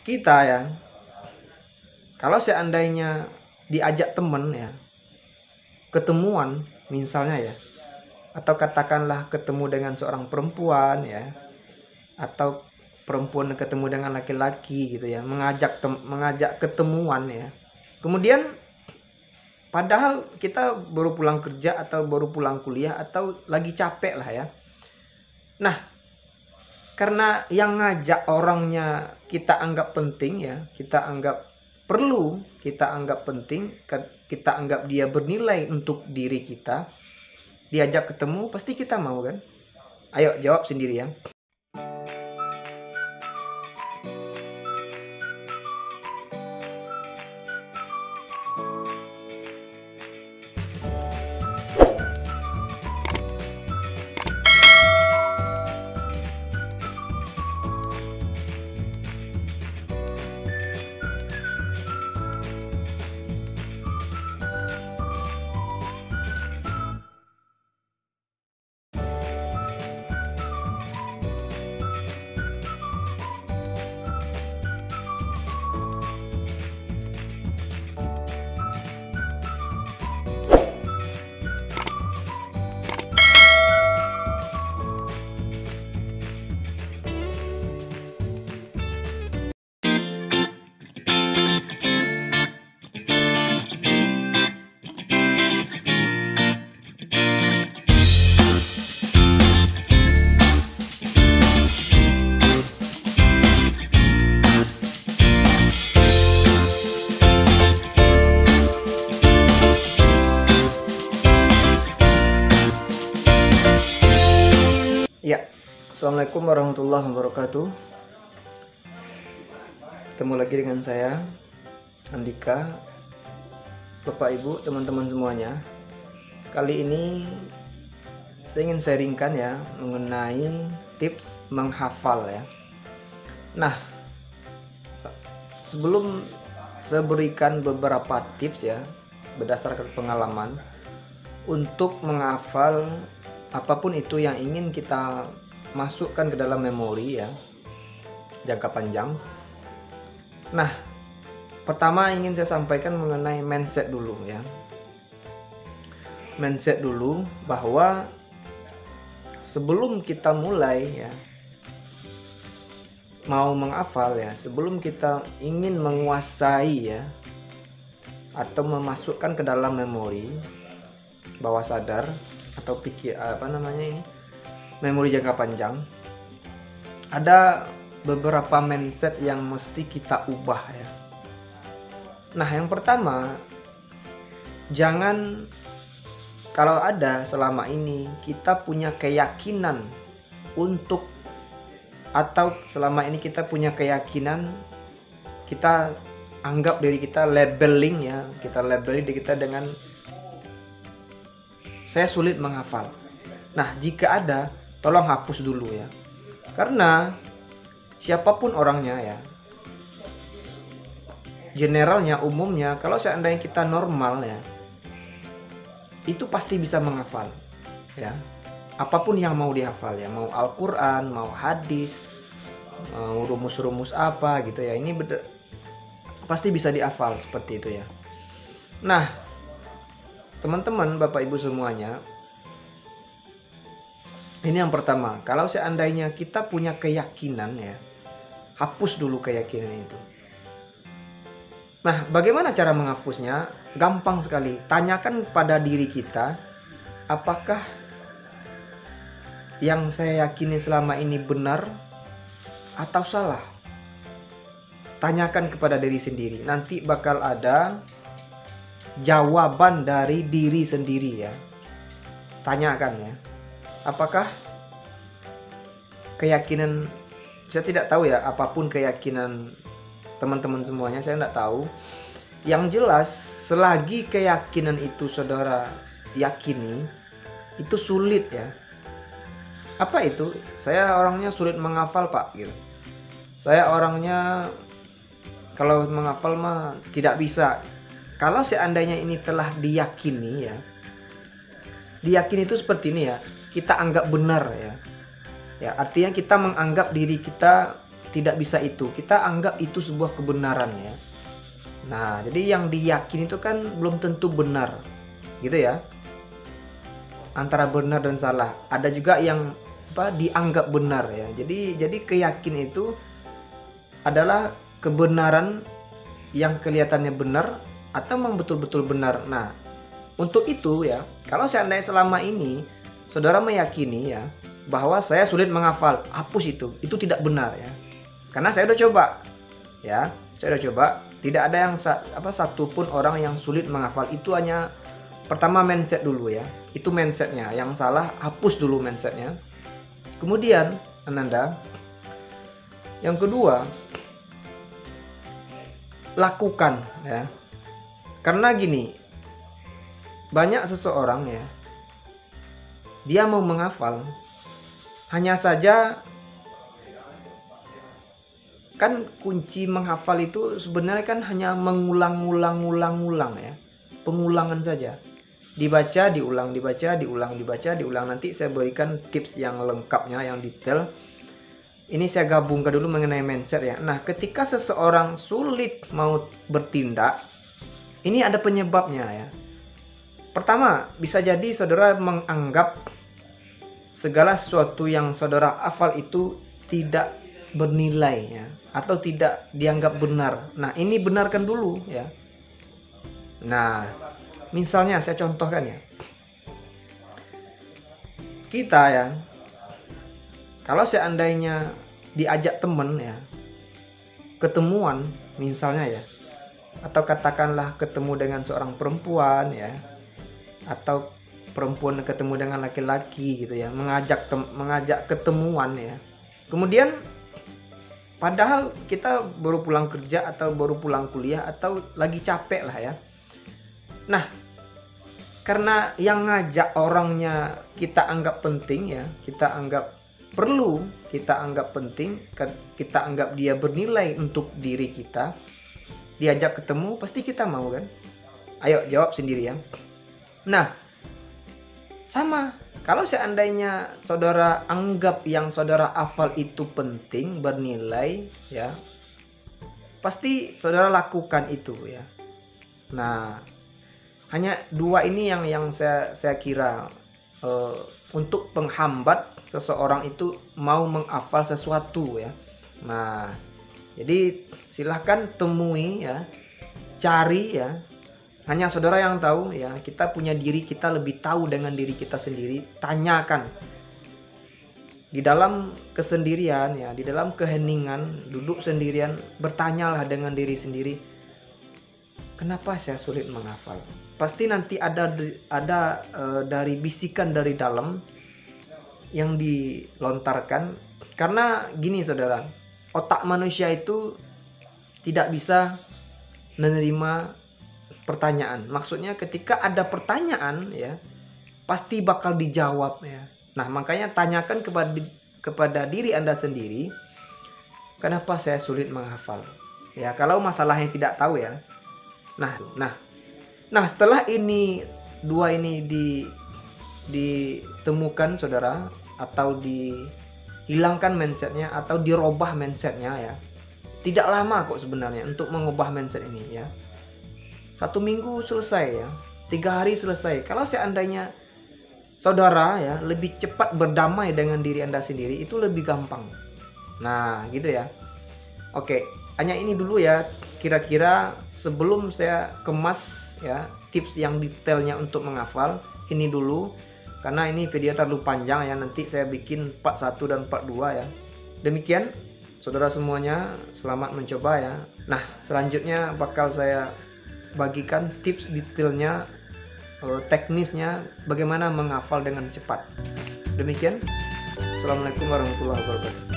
kita ya, kalau seandainya diajak temen ya, ketemuan misalnya ya, atau katakanlah ketemu dengan seorang perempuan ya, atau perempuan ketemu dengan laki-laki gitu ya, mengajak ketemuan ya. Kemudian padahal kita baru pulang kerja atau baru pulang kuliah atau lagi capek lah ya. Nah, karena yang ngajak orangnya kita anggap penting ya, kita anggap perlu, kita anggap penting, kita anggap dia bernilai untuk diri kita, diajak ketemu pasti kita mau kan? Ayo jawab sendiri ya. Ya, Assalamualaikum warahmatullahi wabarakatuh. Ketemu lagi dengan saya, Andika. Bapak Ibu, teman-teman semuanya. Kali ini saya ingin sharingkan ya mengenai tips menghafal ya. Nah, sebelum saya berikan beberapa tips ya berdasarkan pengalaman untuk menghafal apapun itu yang ingin kita masukkan ke dalam memori ya jangka panjang. Nah, pertama ingin saya sampaikan mengenai mindset dulu ya. Mindset dulu bahwa sebelum kita mulai ya mau menghafal ya, sebelum kita ingin menguasai ya atau memasukkan ke dalam memori bawah sadar atau memori jangka panjang, ada beberapa mindset yang mesti kita ubah ya. Nah, yang pertama, jangan, kalau ada selama ini kita punya keyakinan untuk, atau selama ini kita punya keyakinan, kita anggap diri kita labeling ya, kita labeling diri kita dengan saya sulit menghafal. Nah, jika ada, tolong hapus dulu ya. Karena siapapun orangnya ya, generalnya, umumnya, kalau seandainya kita normal ya, itu pasti bisa menghafal ya. Apapun yang mau dihafal ya, mau Al-Quran, mau hadis, mau rumus-rumus apa gitu ya, ini pasti bisa dihafal seperti itu ya. Nah, teman-teman, Bapak Ibu semuanya, ini yang pertama, kalau seandainya kita punya keyakinan ya, hapus dulu keyakinan itu. Nah, bagaimana cara menghapusnya? Gampang sekali. Tanyakan pada diri kita, apakah yang saya yakini selama ini benar atau salah? Tanyakan kepada diri sendiri. Nanti bakal ada jawaban dari diri sendiri ya. Tanyakan ya, apakah keyakinan, saya tidak tahu ya apapun keyakinan teman-teman semuanya, saya tidak tahu. Yang jelas, selagi keyakinan itu saudara yakini, itu sulit ya. Apa itu? Saya orangnya sulit menghafal pak gitu. Saya orangnya kalau menghafal mah tidak bisa. Kalau seandainya ini telah diyakini ya, diyakini itu seperti ini ya, kita anggap benar ya. Ya, artinya kita menganggap diri kita tidak bisa itu. Kita anggap itu sebuah kebenaran ya. Nah, jadi yang diyakini itu kan belum tentu benar. Gitu ya. Antara benar dan salah. Ada juga yang dianggap benar ya. Jadi keyakinan itu adalah kebenaran yang kelihatannya benar atau memang betul-betul benar. Nah, untuk itu ya, kalau seandainya selama ini saudara meyakini ya bahwa saya sulit menghafal, hapus itu tidak benar ya. Karena saya udah coba ya, tidak ada yang satupun orang yang sulit menghafal. Itu hanya pertama mindset dulu ya, itu mindsetnya yang salah, hapus dulu mindsetnya. Kemudian Ananda, yang kedua, lakukan ya. Karena gini, banyak seseorang ya, dia mau menghafal, hanya saja kan kunci menghafal itu sebenarnya kan hanya mengulang-ulang ya, pengulangan saja. Dibaca, diulang, dibaca, diulang, dibaca, diulang. Nanti saya berikan tips yang lengkapnya, yang detail. Ini saya gabungkan dulu mengenai mindset ya. Nah, ketika seseorang sulit mau bertindak, ini ada penyebabnya ya. Pertama, bisa jadi saudara menganggap segala sesuatu yang saudara hafal itu tidak bernilai ya, atau tidak dianggap benar. Nah, ini benarkan dulu ya. Nah, misalnya saya contohkan ya. Kita ya, kalau seandainya diajak temen ya, ketemuan misalnya ya, atau katakanlah ketemu dengan seorang perempuan ya, atau perempuan ketemu dengan laki-laki gitu ya, mengajak ketemuan ya. Kemudian padahal kita baru pulang kerja atau baru pulang kuliah atau lagi capek lah ya. Nah, karena yang ngajak orangnya kita anggap penting ya, kita anggap perlu, kita anggap penting, kita anggap dia bernilai untuk diri kita, diajak ketemu pasti kita mau kan? Ayo jawab sendiri ya. Nah, sama, kalau seandainya saudara anggap yang saudara hafal itu penting, bernilai ya, pasti saudara lakukan itu ya. Nah, hanya dua ini yang saya kira untuk penghambat seseorang itu mau menghafal sesuatu ya. Nah, jadi silahkan temui ya, cari ya. Hanya saudara yang tahu ya, kita punya diri, kita lebih tahu dengan diri kita sendiri. Tanyakan di dalam kesendirian ya, di dalam keheningan, duduk sendirian, bertanyalah dengan diri sendiri, kenapa saya sulit menghafal? Pasti nanti ada dari bisikan dari dalam yang dilontarkan. Karena gini saudara, otak manusia itu tidak bisa menerima pertanyaan. Maksudnya ketika ada pertanyaan ya, pasti bakal dijawab ya. Nah, makanya tanyakan kepada diri Anda sendiri, kenapa saya sulit menghafal? Ya, kalau masalahnya tidak tahu ya. Nah, setelah dua ini ditemukan saudara, atau dihilangkan mindsetnya, atau dirubah mindsetnya ya, tidak lama kok sebenarnya untuk mengubah mindset ini ya. 1 minggu selesai ya, 3 hari selesai. Kalau seandainya saudara ya lebih cepat berdamai dengan diri Anda sendiri, itu lebih gampang. Nah gitu ya. Oke, hanya ini dulu ya kira-kira sebelum saya kemas ya tips yang detailnya untuk menghafal. Ini dulu, karena ini video terlalu panjang ya, nanti saya bikin part 1 dan part 2 ya. Demikian saudara semuanya, selamat mencoba ya. Nah, selanjutnya bakal saya bagikan tips detailnya, teknisnya bagaimana menghafal dengan cepat. Demikian, assalamualaikum warahmatullahi wabarakatuh.